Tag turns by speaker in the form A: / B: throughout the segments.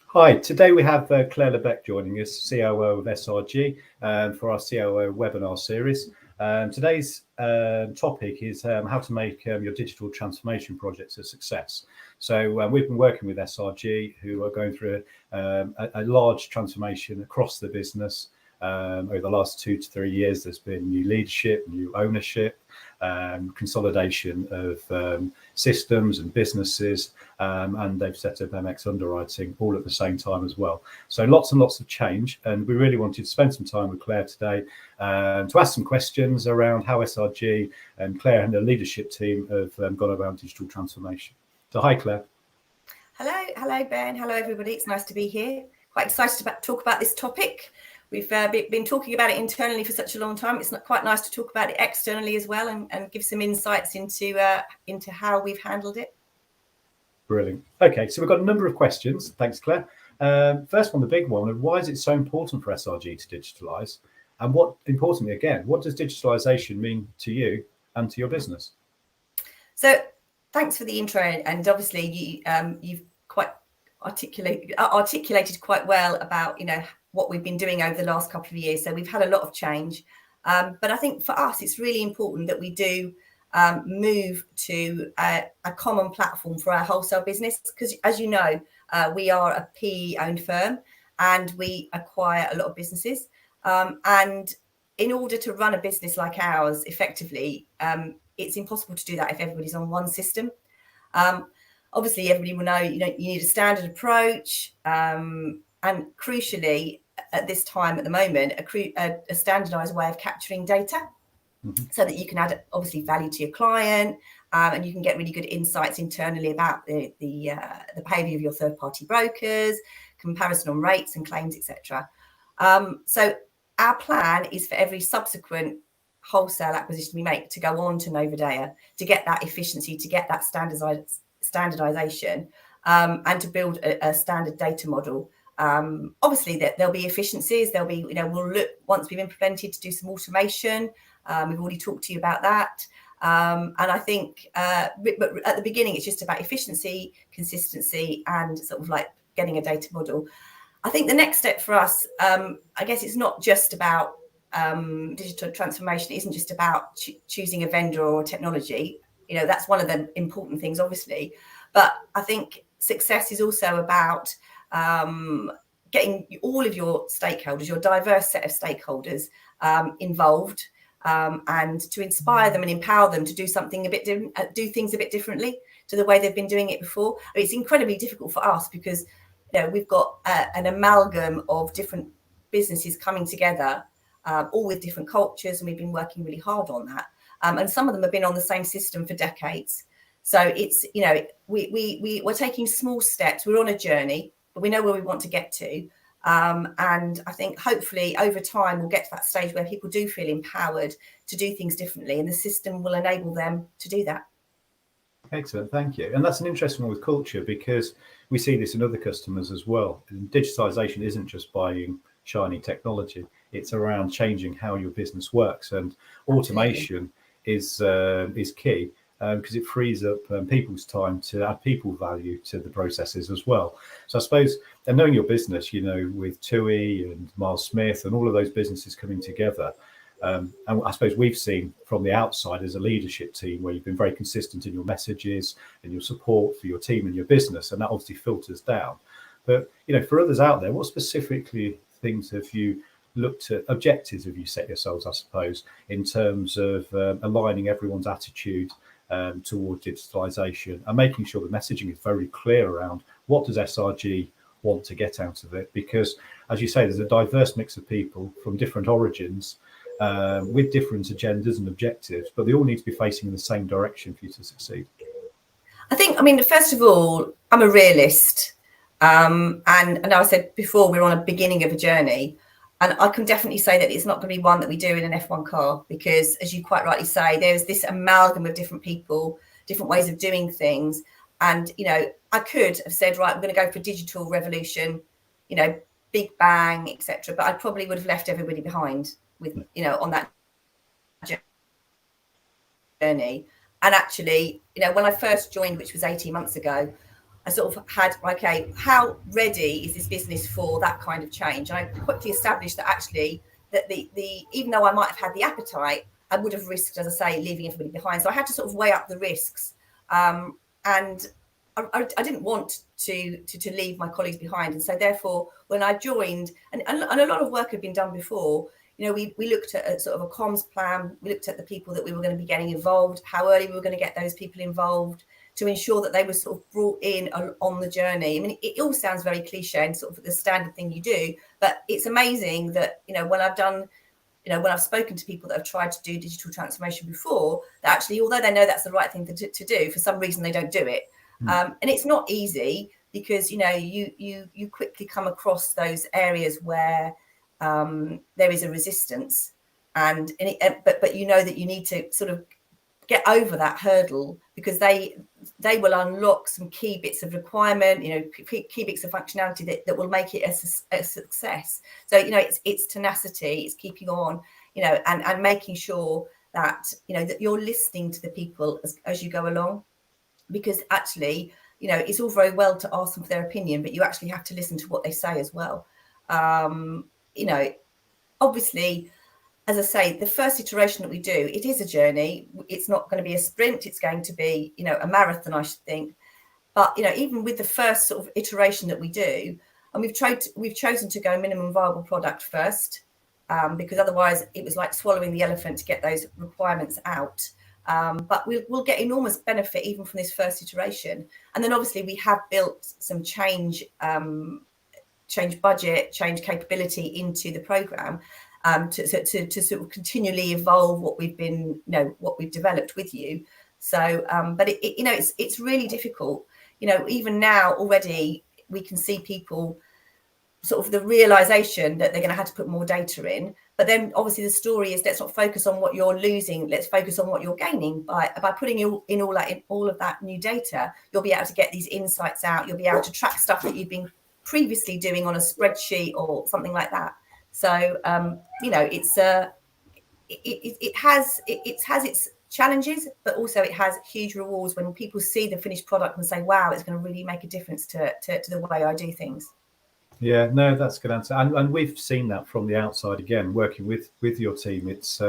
A: Hi, today we have Clare Lebecq joining us, COO of SRG, for our COO webinar series. Today's topic is how to make your digital transformation projects a success. So we've been working with SRG, who are going through a large transformation across the business. Over the last 2 to 3 years, there's been new leadership, new ownership, consolidation of systems and businesses, and they've set up MX underwriting all at the same time as well. So lots and lots of change, and we really wanted to spend some time with Clare today to ask some questions around how SRG and Clare and the leadership team have gone around digital transformation. So hi, Clare.
B: Hello Ben, hello everybody, it's nice to be here. Quite excited to talk about this topic. We've been talking about it internally for such a long time. It's quite nice to talk about it externally as well, and give some insights into how we've handled it.
A: Brilliant. Okay, so we've got a number of questions. Thanks, Clare. First one, the big one, why is it so important for SRG to digitalise? And importantly, again, what does digitalisation mean to you and to your business?
B: So thanks for the intro, and obviously you've quite articulated quite well about what we've been doing over the last couple of years. So we've had a lot of change, but I think for us it's really important that we do move to a common platform for our wholesale business, because as you know, we are a PE-owned firm and we acquire a lot of businesses, and in order to run a business like ours effectively, it's impossible to do that if everybody's on one system. Obviously everybody will know you need a standard approach, and crucially at this time at the moment a standardized way of capturing data, so that you can add obviously value to your client, and you can get really good insights internally about the behavior of your third-party brokers, comparison on rates and claims, etc. So our plan is for every subsequent wholesale acquisition we make to go on to Novidea, to get that efficiency, to get that standardization, and to build a standard data model. Obviously there'll be efficiencies, there'll be, we'll look once we've implemented to do some automation. We've already talked to you about that. And I think, but at the beginning, it's just about efficiency, consistency, and sort of like getting a data model. I think the next step for us, I guess it's not just about digital transformation. It isn't just about choosing a vendor or technology. That's one of the important things, obviously. But I think success is also about getting all of your stakeholders, your diverse set of stakeholders, involved, and to inspire them and empower them to do something a bit different, do things a bit differently to the way they've been doing it before. It's incredibly difficult for us because we've got an amalgam of different businesses coming together, all with different cultures, and we've been working really hard on that. And some of them have been on the same system for decades. So it's we're taking small steps. We're on a journey, but we know where we want to get to. And I think hopefully over time we'll get to that stage where people do feel empowered to do things differently, and the system will enable them to do that.
A: Excellent, thank you. And that's an interesting one with culture, because we see this in other customers as well. And digitalization isn't just buying shiny technology, it's around changing how your business works, and automation is key, because it frees up people's time to add people value to the processes as well. So I suppose, and knowing your business, with TUI and Miles Smith and all of those businesses coming together, and I suppose we've seen from the outside as a leadership team where you've been very consistent in your messages and your support for your team and your business, and that obviously filters down. But for others out there, what specifically things have you looked at, objectives have you set yourselves, I suppose, in terms of aligning everyone's attitude towards digitalisation and making sure the messaging is very clear around what does SRG want to get out of it? Because as you say, there's a diverse mix of people from different origins, with different agendas and objectives, but they all need to be facing in the same direction for you to succeed.
B: I think, first of all, I'm a realist, and I said before, we're on a beginning of a journey. And I can definitely say that it's not going to be one that we do in an F1 car, because as you quite rightly say, there's this amalgam of different people, different ways of doing things. And, I could have said, right, we're going to go for digital revolution, big bang, etc. But I probably would have left everybody behind with, on that journey. And actually, when I first joined, which was 18 months ago, I sort of had, okay, how ready is this business for that kind of change? And I quickly established that actually that the even though I might have had the appetite, I would have risked, as I say, leaving everybody behind. So I had to sort of weigh up the risks, and I didn't want to leave my colleagues behind. And so therefore, when I joined, and a lot of work had been done before, you know, we looked at a sort of a comms plan. We looked at the people that we were going to be getting involved, how early we were going to get those people involved, to ensure that they were sort of brought in on the journey. I mean, it all sounds very cliche and sort of the standard thing you do, but it's amazing that, you know, when I've spoken to people that have tried to do digital transformation before, that actually, although they know that's the right thing to do, for some reason they don't do it. And it's not easy because, you know, you quickly come across those areas where there is a resistance, but you know that you need to sort of get over that hurdle, because they will unlock some key bits of requirement, you know, key bits of functionality that will make it a success. So, you know, it's tenacity, it's keeping on, you know, and making sure that, you know, that you're listening to the people as you go along, because actually, you know, it's all very well to ask them for their opinion, but you actually have to listen to what they say as well. You know, obviously, as I say, the first iteration that we do, it is a journey. It's not going to be a sprint. It's going to be, you know, a marathon, I should think. But, you know, even with the first sort of iteration that we do, and we've chosen to go minimum viable product first, because otherwise it was like swallowing the elephant to get those requirements out. But we'll get enormous benefit even from this first iteration. And then obviously we have built some change budget, change capability into the program. To sort of continually evolve what we've developed with you. So, but you know, it's really difficult. You know, even now already we can see people sort of the realization that they're going to have to put more data in. But then obviously the story is, let's not focus on what you're losing. Let's focus on what you're gaining by putting in all of that new data. You'll be able to get these insights out. You'll be able to track stuff that you've been previously doing on a spreadsheet or something like that. So, you know, it has its challenges, but also it has huge rewards when people see the finished product and say, wow, it's going to really make a difference to the way I do things.
A: Yeah, no, that's a good answer. And we've seen that from the outside, again, working with your team. It's,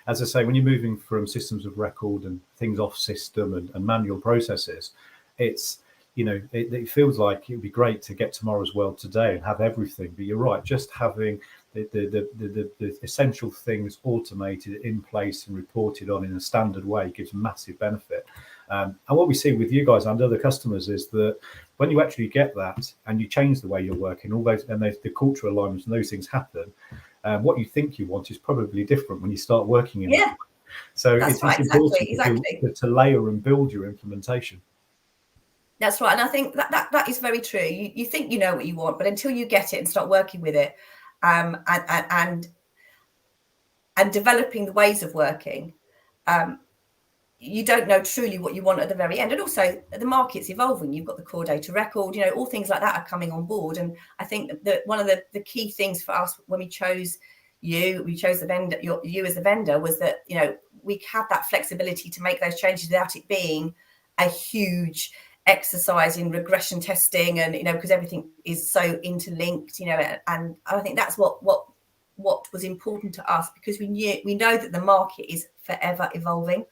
A: as I say, when you're moving from systems of record and things off system and manual processes, it's, you know, it feels like it would be great to get tomorrow's world today and have everything. But you're right, just having the essential things automated in place and reported on in a standard way gives massive benefit. And what we see with you guys and other customers is that when you actually get that and you change the way you're working, all those and the cultural alignments and those things happen, what you think you want is probably different when you start working in it. So it's important to layer and build your implementation.
B: That's right. And I think that is very true. You think you know what you want, but until you get it and start working with it, and developing the ways of working, you don't know truly what you want at the very end. And also the market's evolving. You've got the core data record, you know, all things like that are coming on board. And I think that one of the key things for us when we chose the vendor, you as the vendor, was that, you know, we have that flexibility to make those changes without it being a huge exercise in regression testing, and, you know, because everything is so interlinked, you know. And I think that's what was important to us, because we know that the market is forever evolving,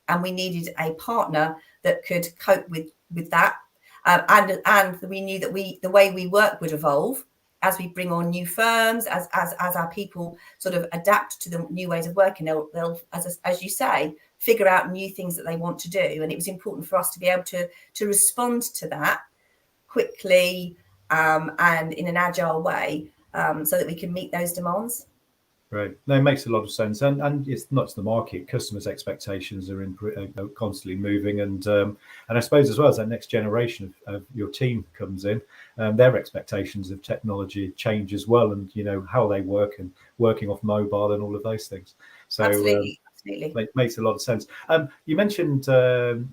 B: and we needed a partner that could cope with that, and we knew that the way we work would evolve as we bring on new firms, as our people sort of adapt to the new ways of working. They'll as you say, figure out new things that they want to do, and it was important for us to be able to respond to that quickly, and in an agile way, so that we can meet those demands.
A: Right. No, it makes a lot of sense, and it's not just the market. Customers' expectations are constantly moving, and I suppose as well as that next generation of your team comes in, their expectations of technology change as well, and, you know, how they work and working off mobile and all of those things. So
B: absolutely.
A: It makes a lot of sense. You mentioned and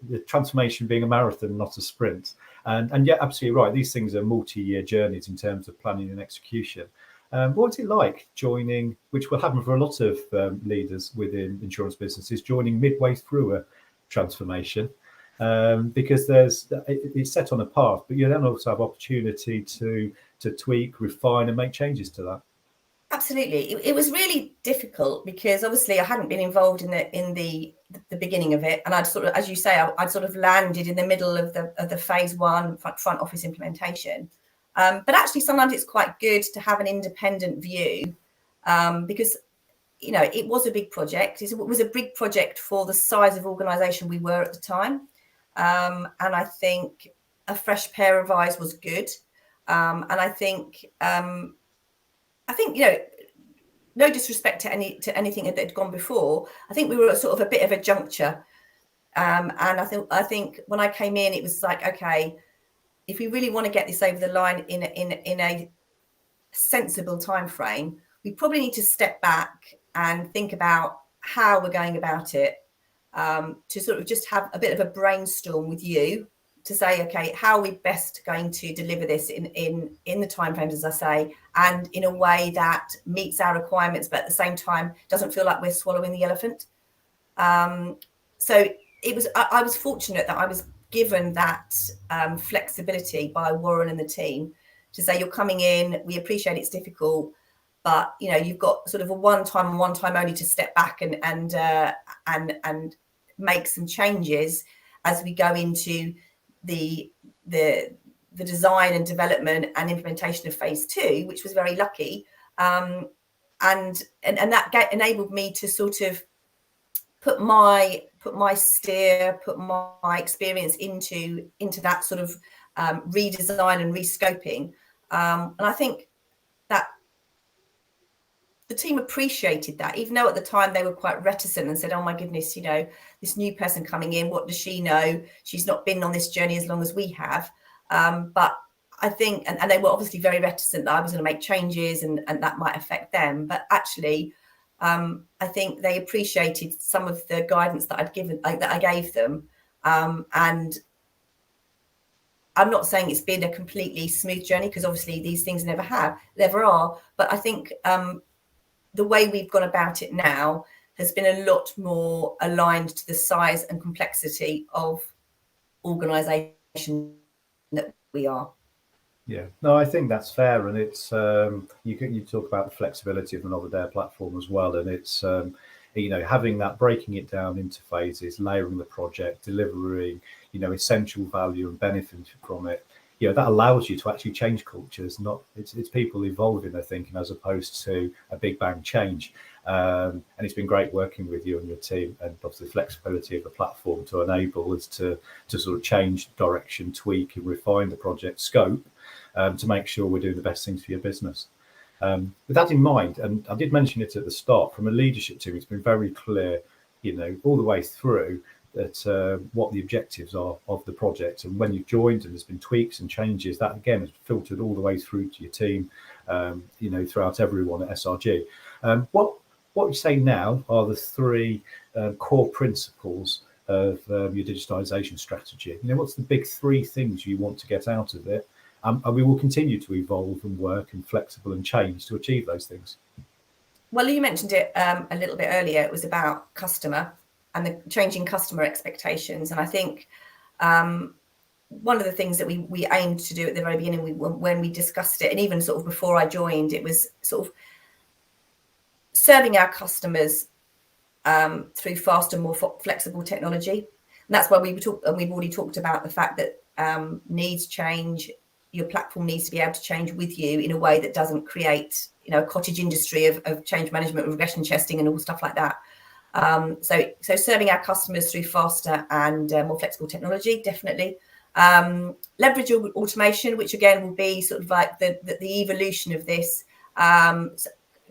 A: the transformation being a marathon, not a sprint, and yeah, absolutely right. These things are multi-year journeys in terms of planning and execution. What's it like joining, which will happen for a lot of leaders within insurance businesses, joining midway through a transformation? because it's set on a path, but you then also have opportunity to tweak, refine, and make changes to that.
B: Absolutely, it was really difficult because obviously I hadn't been involved in the beginning of it, and I'd sort of, as you say, I'd sort of landed in the middle of the phase one front office implementation. But actually, sometimes it's quite good to have an independent view, because it was a big project. It was a big project for the size of organisation we were at the time, and I think a fresh pair of eyes was good, and I think no disrespect to anything that had gone before. I think we were at sort of a bit of a juncture, and I think when I came in, it was like, okay, if we really want to get this over the line in a sensible time frame, we probably need to step back and think about how we're going about it, to sort of just have a bit of a brainstorm with you to say, okay, how are we best going to deliver this in the timeframes, as I say, and in a way that meets our requirements, but at the same time doesn't feel like we're swallowing the elephant. So I was fortunate that I was given that flexibility by Warren and the team to say, you're coming in, we appreciate it's difficult, but you've got sort of a one time only to step back and make some changes as we go into the design and development and implementation of phase two, which was very lucky, and that enabled me to sort of put my steer, put my experience into that sort of redesign and rescoping, and I think that the team appreciated that, even though at the time they were quite reticent and said, oh my goodness, this new person coming in, what does she know? She's not been on this journey as long as we have. But I think, and they were obviously very reticent that I was going to make changes and that might affect them. But actually, I think they appreciated some of the guidance that I gave them. And I'm not saying it's been a completely smooth journey, because obviously these things never are. But I think the way we've gone about it now has been a lot more aligned to the size and complexity of organisation that we are.
A: Yeah, no, I think that's fair, and it's you talk about the flexibility of the Novidea platform as well, and it's having that, breaking it down into phases, layering the project, delivering essential value and benefiting from it. That allows you to actually change cultures. It's people evolving their thinking as opposed to a big bang change. And it's been great working with you and your team, and obviously the flexibility of the platform to enable us to sort of change direction, tweak and refine the project scope, to make sure we're doing the best things for your business. With that in mind, and I did mention it at the start, from a leadership team, it's been very clear, all the way through, that what the objectives are of the project. And when you've joined and there's been tweaks and changes, that again has filtered all the way through to your team, throughout everyone at SRG. What you say now are the three core principles of your digitization strategy. What's the big three things you want to get out of it? And we will continue to evolve and work and flexible and change to achieve those things.
B: Well, you mentioned it a little bit earlier. It was about customer and the changing customer expectations. And I think one of the things that we aimed to do at the very beginning, when we discussed it, and even sort of before I joined, it was sort of serving our customers through faster, more flexible technology. And that's why we've already talked about the fact that needs change. Your platform needs to be able to change with you in a way that doesn't create, a cottage industry of change management, regression testing, and all stuff like that. So serving our customers through faster and more flexible technology, definitely. Leverage automation, which again will be sort of like the evolution of this, so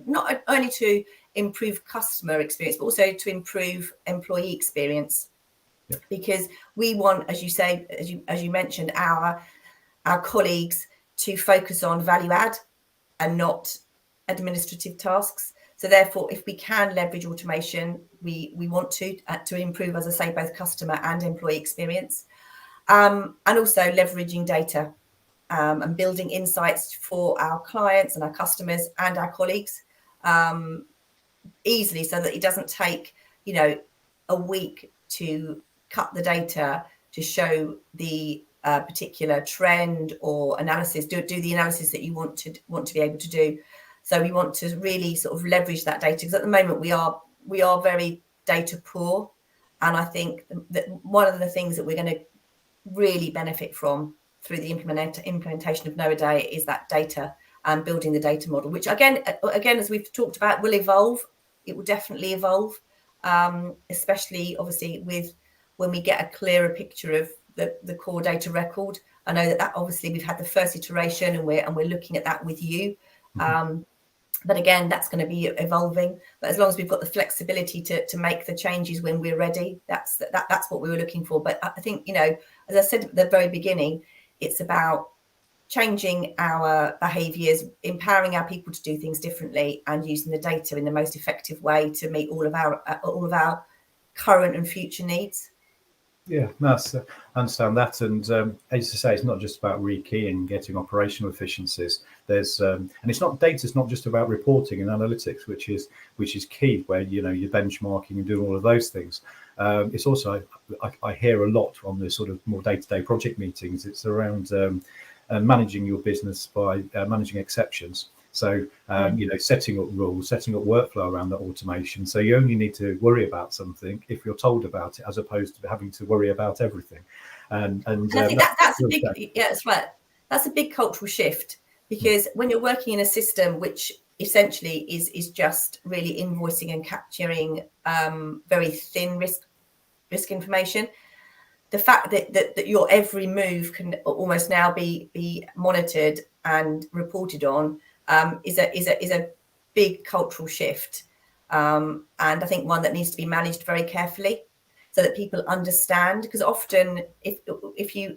B: not only to improve customer experience, but also to improve employee experience. Yeah. Because we want, as you say, as you mentioned, our colleagues to focus on value add and not administrative tasks. So therefore, if we can leverage automation, we want to improve, as I say, both customer and employee experience, and also leveraging data and building insights for our clients and our customers and our colleagues easily, so that it doesn't take a week to cut the data, to show the particular trend or analysis, do the analysis that you want to be able to do. So we want to really sort of leverage that data, because at the moment we are very data poor, and I think that one of the things that we're going to really benefit from through the implementation of Novidea is that data and building the data model, which again, as we've talked about, will evolve. It will definitely evolve, especially obviously with when we get a clearer picture of the core data record. I know that obviously we've had the first iteration, and we're looking at that with you. But again, that's going to be evolving. But as long as we've got the flexibility to make the changes when we're ready, that's what we were looking for. But I think, you know, as I said at the very beginning, it's about changing our behaviours, empowering our people to do things differently, and using the data in the most effective way to meet all of our current and future needs.
A: Yeah, that's I understand that, and as you say, it's not just about rekeying, getting operational efficiencies. There's and it's not, data's not just about reporting and analytics, which is key, where you know you're benchmarking and doing all of those things. It's also, I hear a lot on the sort of more day-to-day project meetings. It's around managing your business by managing exceptions. So, you know, setting up rules, setting up workflow around that automation. So you only need to worry about something if you're told about it, as opposed to having to worry about everything. And
B: I think that's a big, yeah, that's right. That's a big cultural shift, because when you're working in a system which essentially is just really invoicing and capturing very thin risk information, the fact that your every move can almost now be monitored and reported on is a big cultural shift, and I think one that needs to be managed very carefully so that people understand. Because often, if you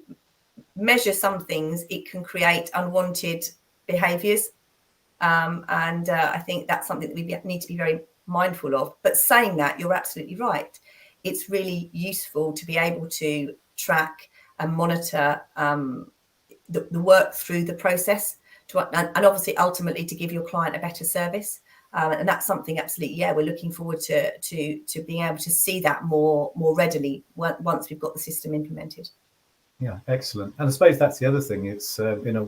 B: measure some things, it can create unwanted behaviours, and I think that's something that we need to be very mindful of. But saying that, you're absolutely right. It's really useful to be able to track and monitor the work through the process, and obviously ultimately to give your client a better service. And that's something absolutely, yeah, we're looking forward to being able to see that more readily once we've got the system implemented.
A: Yeah, excellent. And I suppose that's the other thing. It's in a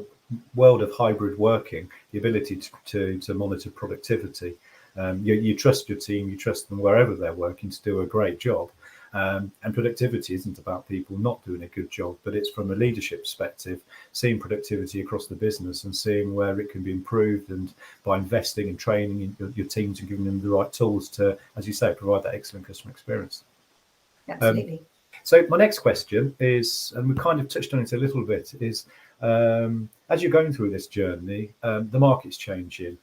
A: world of hybrid working, the ability to monitor productivity. You trust your team, you trust them wherever they're working to do a great job. And productivity isn't about people not doing a good job, but it's from a leadership perspective, seeing productivity across the business and seeing where it can be improved, and by investing and training in your teams and giving them the right tools to, as you say, provide that excellent customer experience.
B: Absolutely.
A: So my next question is, and we kind of touched on it a little bit, is as you're going through this journey, the market's changing,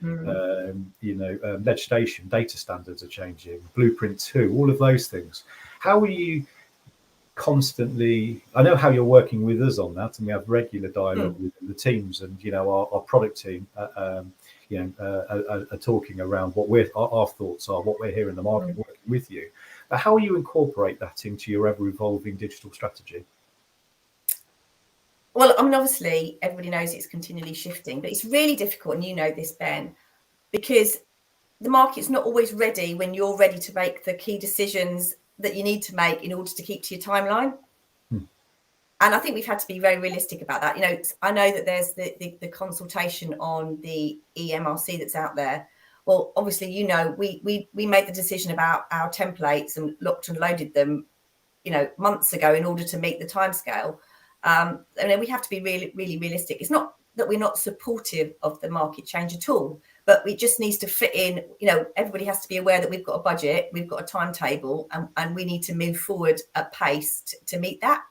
A: you know, legislation, data standards are changing, Blueprint 2, all of those things. How are you constantly, I know how you're working with us on that, and we have regular dialogue with the teams, and, you know, our product team, you know, are talking around what our thoughts are, what we're hearing in the market, working with you. But how will you incorporate that into your ever-evolving digital strategy?
B: Well, I mean, obviously, everybody knows it's continually shifting, but it's really difficult, and you know this, Ben, because the market's not always ready when you're ready to make the key decisions that you need to make in order to keep to your timeline. And I think we've had to be very realistic about that. You know, I know that there's the consultation on the EMRC that's out there. Well, obviously, you know, we made the decision about our templates and locked and loaded them, you know, months ago in order to meet the timescale. And then we have to be really realistic. It's not that we're not supportive of the market change at all, but it just needs to fit in. You know, everybody has to be aware that we've got a budget, we've got a timetable, and we need to move forward at pace to meet that.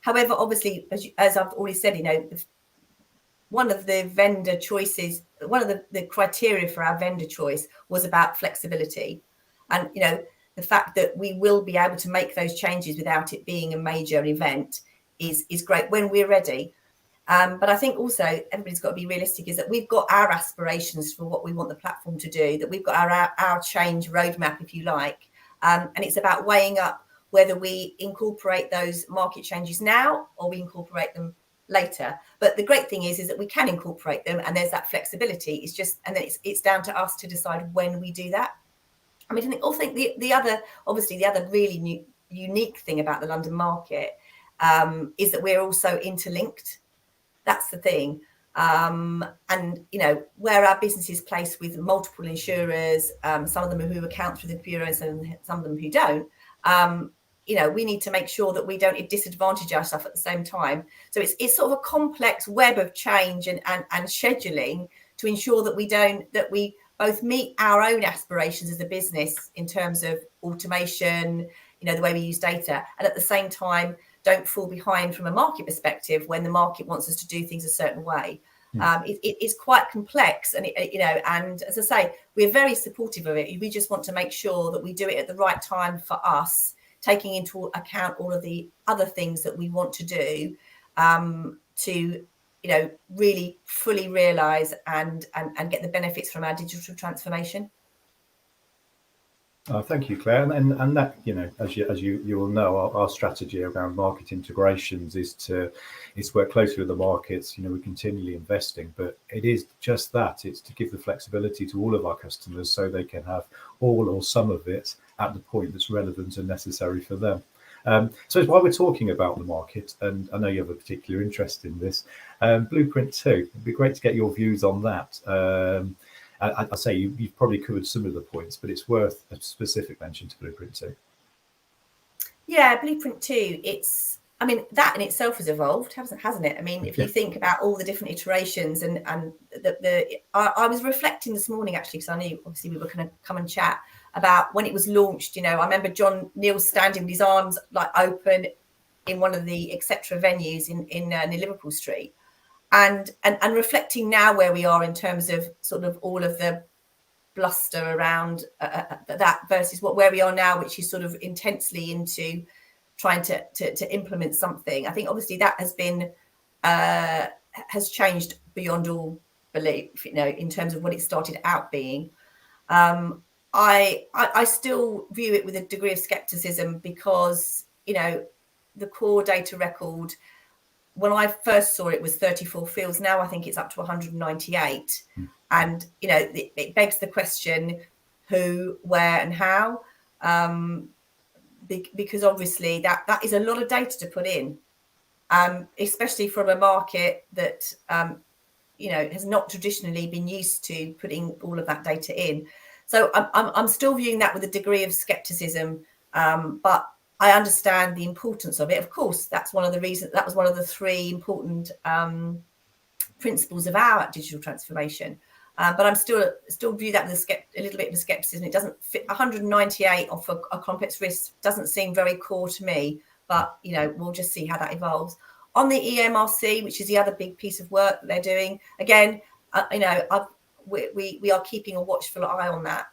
B: However, obviously, as I've already said, you know, one of the vendor choices, one of the criteria for our vendor choice was about flexibility. And, you know, the fact that we will be able to make those changes without it being a major event is great when we're ready. But I think also everybody's got to be realistic, is that we've got our aspirations for what we want the platform to do, that we've got our change roadmap, if you like. And it's about weighing up whether we incorporate those market changes now or we incorporate them later. But the great thing is that we can incorporate them, and there's that flexibility. It's just, and it's down to us to decide when we do that. I mean, I think the other really unique thing about the London market is that we're also interlinked. That's the thing. And, where our business is placed with multiple insurers, some of them who account through the bureaus and some of them who don't, we need to make sure that we don't disadvantage ourselves at the same time. So it's sort of a complex web of change and scheduling to ensure that we both meet our own aspirations as a business in terms of automation, the way we use data, and at the same time don't fall behind from a market perspective when the market wants us to do things a certain way. It's quite complex, and and as I say, we're very supportive of it. We just want to make sure that we do it at the right time for us, taking into account all of the other things that we want to do to really fully realize and get the benefits from our digital transformation.
A: Thank you, Claire. And that, as you will know, our strategy around market integrations is to work closely with the markets. We're continually investing, but it is just that. It's to give the flexibility to all of our customers so they can have all or some of it at the point that's relevant and necessary for them. So while we're talking about the market, and I know you have a particular interest in this, Blueprint 2, it'd be great to get your views on that. I say you've probably covered some of the points, but it's worth a specific mention to Blueprint 2.
B: Yeah, Blueprint 2, that in itself has evolved, hasn't it? If you think about all the different iterations and I was reflecting this morning, actually, because I knew obviously we were going to come and chat about when it was launched. I remember John Neal standing with his arms like open in one of the etc venues in near Liverpool Street. And reflecting now where we are in terms of sort of all of the bluster around that versus where we are now, which is sort of intensely into trying to implement something. I think obviously that has changed beyond all belief, in terms of what it started out being. I still view it with a degree of skepticism because, the core data record, when I first saw it, was 34 fields. Now I think it's up to 198. And, it begs the question, who, where and how, because obviously that is a lot of data to put in, especially from a market that, has not traditionally been used to putting all of that data in. So I'm still viewing that with a degree of skepticism, but I understand the importance of it. Of course, that's one of the reasons. That was one of the three important principles of our digital transformation. But I'm still view that with a little bit of a skepticism. It doesn't fit. 198 off a complex risk doesn't seem very core to me. But we'll just see how that evolves. On the EMRC, which is the other big piece of work that they're doing, again, we are keeping a watchful eye on that.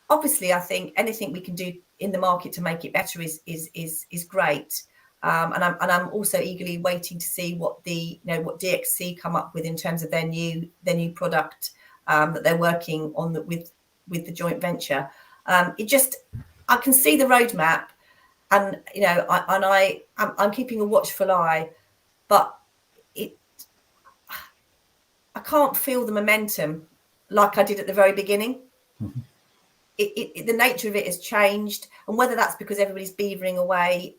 B: Obviously, I think anything we can do in the market to make it better is great, and I'm also eagerly waiting to see what what DXC come up with in terms of their new product that they're working on with the joint venture. I can see the roadmap, and I'm keeping a watchful eye, but I can't feel the momentum like I did at the very beginning. Mm-hmm. The nature of it has changed, and whether that's because everybody's beavering away,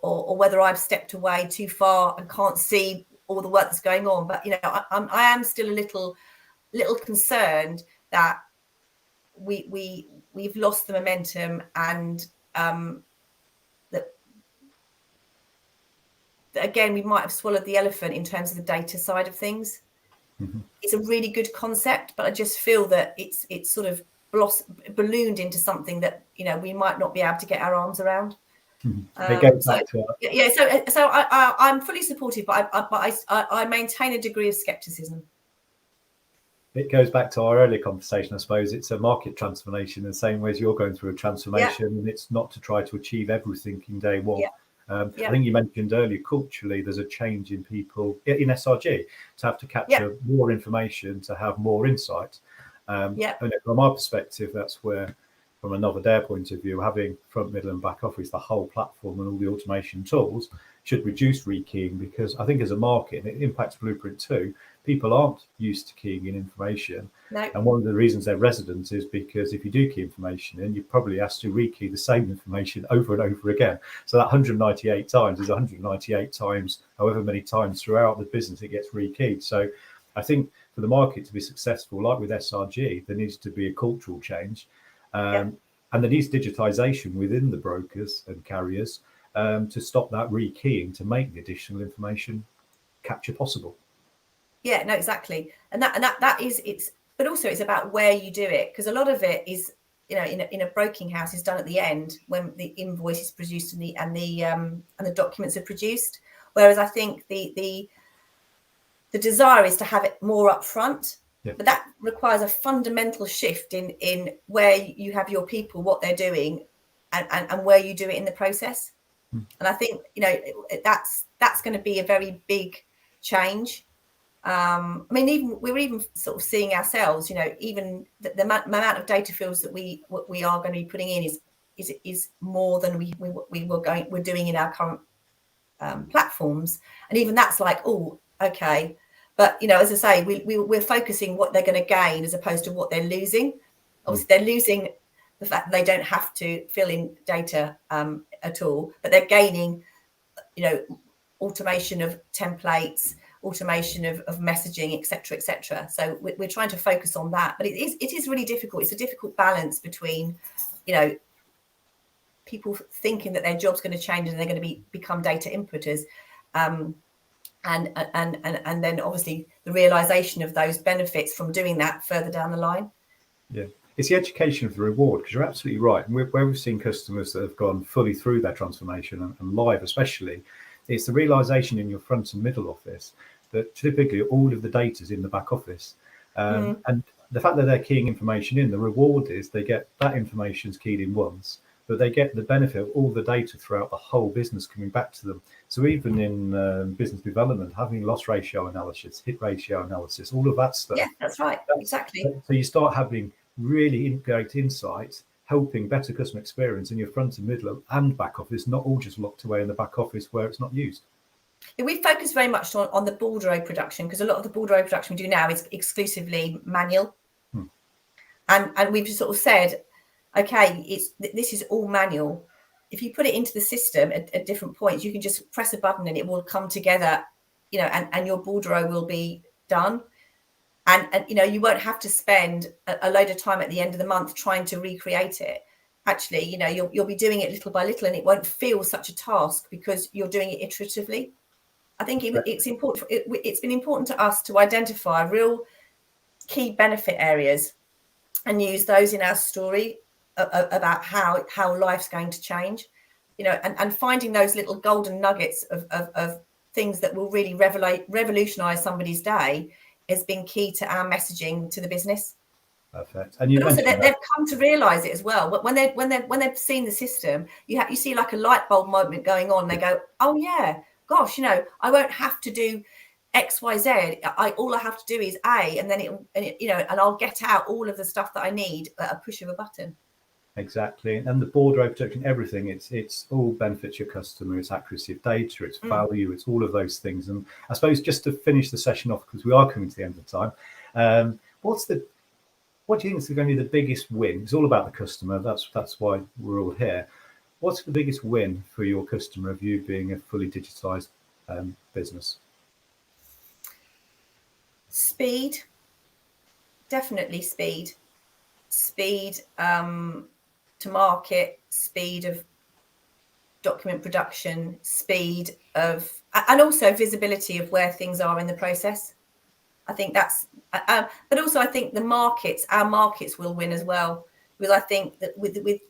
B: or whether I've stepped away too far and can't see all the work that's going on. But I am still a little concerned that we've lost the momentum, and that again we might have swallowed the elephant in terms of the data side of things. Mm-hmm. It's a really good concept, but I just feel that it's sort of ballooned into something that we might not be able to get our arms around.
A: It goes back to
B: so I'm fully supportive, but I maintain a degree of skepticism.
A: It goes back to our earlier conversation, I suppose. It's a market transformation in the same way as you're going through a transformation, and it's not to try to achieve everything in day one. I think you mentioned earlier, culturally, there's a change in people in SRG to have to capture more information, to have more insight. And from our perspective, that's where, from a Novidea point of view, having front, middle and back office, the whole platform and all the automation tools should reduce rekeying, because I think as a market, and it impacts Blueprint too, people aren't used to keying in information.
B: No.
A: And one of the reasons they're resident is because if you do key information in, you're probably asked to rekey the same information over and over again. So that 198 times is 198 times, however many times throughout the business it gets rekeyed. So I think for the market to be successful, like with SRG, there needs to be a cultural change. And there needs digitization within the brokers and carriers to stop that rekeying, to make the additional information capture possible.
B: Yeah, no, exactly. And that is, it's, but also it's about where you do it, because a lot of it is, you know, in a broking house is done at the end when the invoice is produced and the documents are produced. Whereas I think the desire is to have it more upfront. Yeah. But that requires a fundamental shift in where you have your people, what they're doing, and where you do it in the process. And I think, you know, that's going to be a very big change. I mean, we're even sort of seeing ourselves, you know, even the amount of data fields that we are going to be putting in is more than we're doing in our current platforms. And even that's like, oh, okay. But, you know, as I say, we're focusing what they're going to gain as opposed to what they're losing. Obviously, they're losing the fact that they don't have to fill in data at all, but they're gaining, you know, automation of templates, automation of messaging, etc., etc. So we're trying to focus on that, but it is really difficult. It's a difficult balance between, you know, people thinking that their job's going to change and they're going to become data inputters, and then obviously the realization of those benefits from doing that further down the line.
A: Yeah, it's the education of the reward, because you're absolutely right. And where we've seen customers that have gone fully through their transformation and live especially, it's the realization in your front and middle office that typically all of the data is in the back office. And the fact that they're keying information in, the reward is they get that information's keyed in once, but they get the benefit of all the data throughout the whole business coming back to them. So even in business development, having loss ratio analysis, hit ratio analysis, all of that stuff.
B: Yeah, that's right. Exactly.
A: So you start having really great insights, helping better customer experience in your front and middle and back office, not all just locked away in the back office where it's not used.
B: Yeah, we focus very much on the bordereau production, because a lot of the bordereau production we do now is exclusively manual. And we've sort of said, okay, this is all manual. If you put it into the system at different points, you can just press a button and it will come together, you know, and your bordereau will be done. And you know, you won't have to spend a load of time at the end of the month trying to recreate it. Actually, you know, you'll be doing it little by little, and it won't feel such a task because you're doing it iteratively. I think it's important. It's been important to us to identify real key benefit areas and use those in our story about how life's going to change, you know, and finding those little golden nuggets of things that will really revolutionize somebody's day has been key to our messaging to the business.
A: Perfect. And you
B: also they've come to realize it as well. When they've seen the system, you see like a light bulb moment going on. They go, oh yeah, gosh, you know, I won't have to do X, Y, Z. All I have to do is A, and then you know, and I'll get out all of the stuff that I need at a push of a button.
A: Exactly. And the bordereau protection, everything, it's all benefits your customer. It's accuracy of data, it's value, it's all of those things. And I suppose just to finish the session off, because we are coming to the end of the time, what do you think is going to be the biggest win? It's all about the customer. That's why we're all here. What's the biggest win for your customer of you being a fully digitized business?
B: Speed. Definitely speed. Speed to market, speed of document production, speed of, and also visibility of where things are in the process. I think that's, but also I think our markets will win as well, because I think that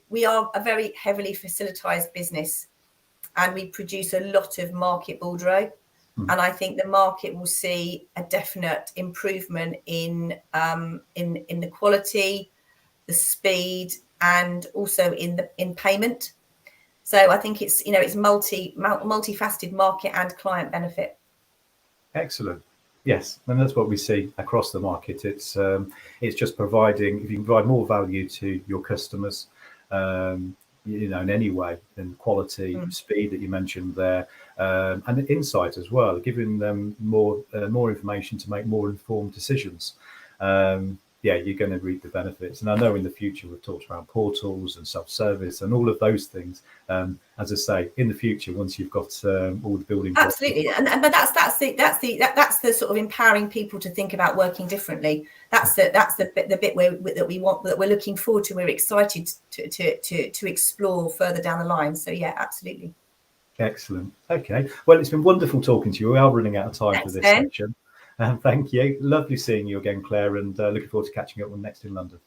B: we are a very heavily facilitized business, and we produce a lot of market bordereau, and I think the market will see a definite improvement in the quality, the speed, and also in payment. So I think it's, you know, it's multifaceted market and client benefit. Excellent.
A: Yes, and that's what we see across the market. It's just providing, if you can provide more value to your customers, you in any way, and quality, speed that you mentioned there, and insight as well, giving them more information to make more informed decisions. You're going to reap the benefits. And I know in the future we've talked around portals and self-service and all of those things. As I say, in the future, once you've got all the building blocks.
B: Absolutely, but that's the sort of empowering people to think about working differently. That's the bit that we're looking forward to. We're excited to explore further down the line. So yeah, absolutely.
A: Excellent. Okay. Well, it's been wonderful talking to you. We are running out of time for this section. Thank you. Lovely seeing you again, Claire, and looking forward to catching up next in London.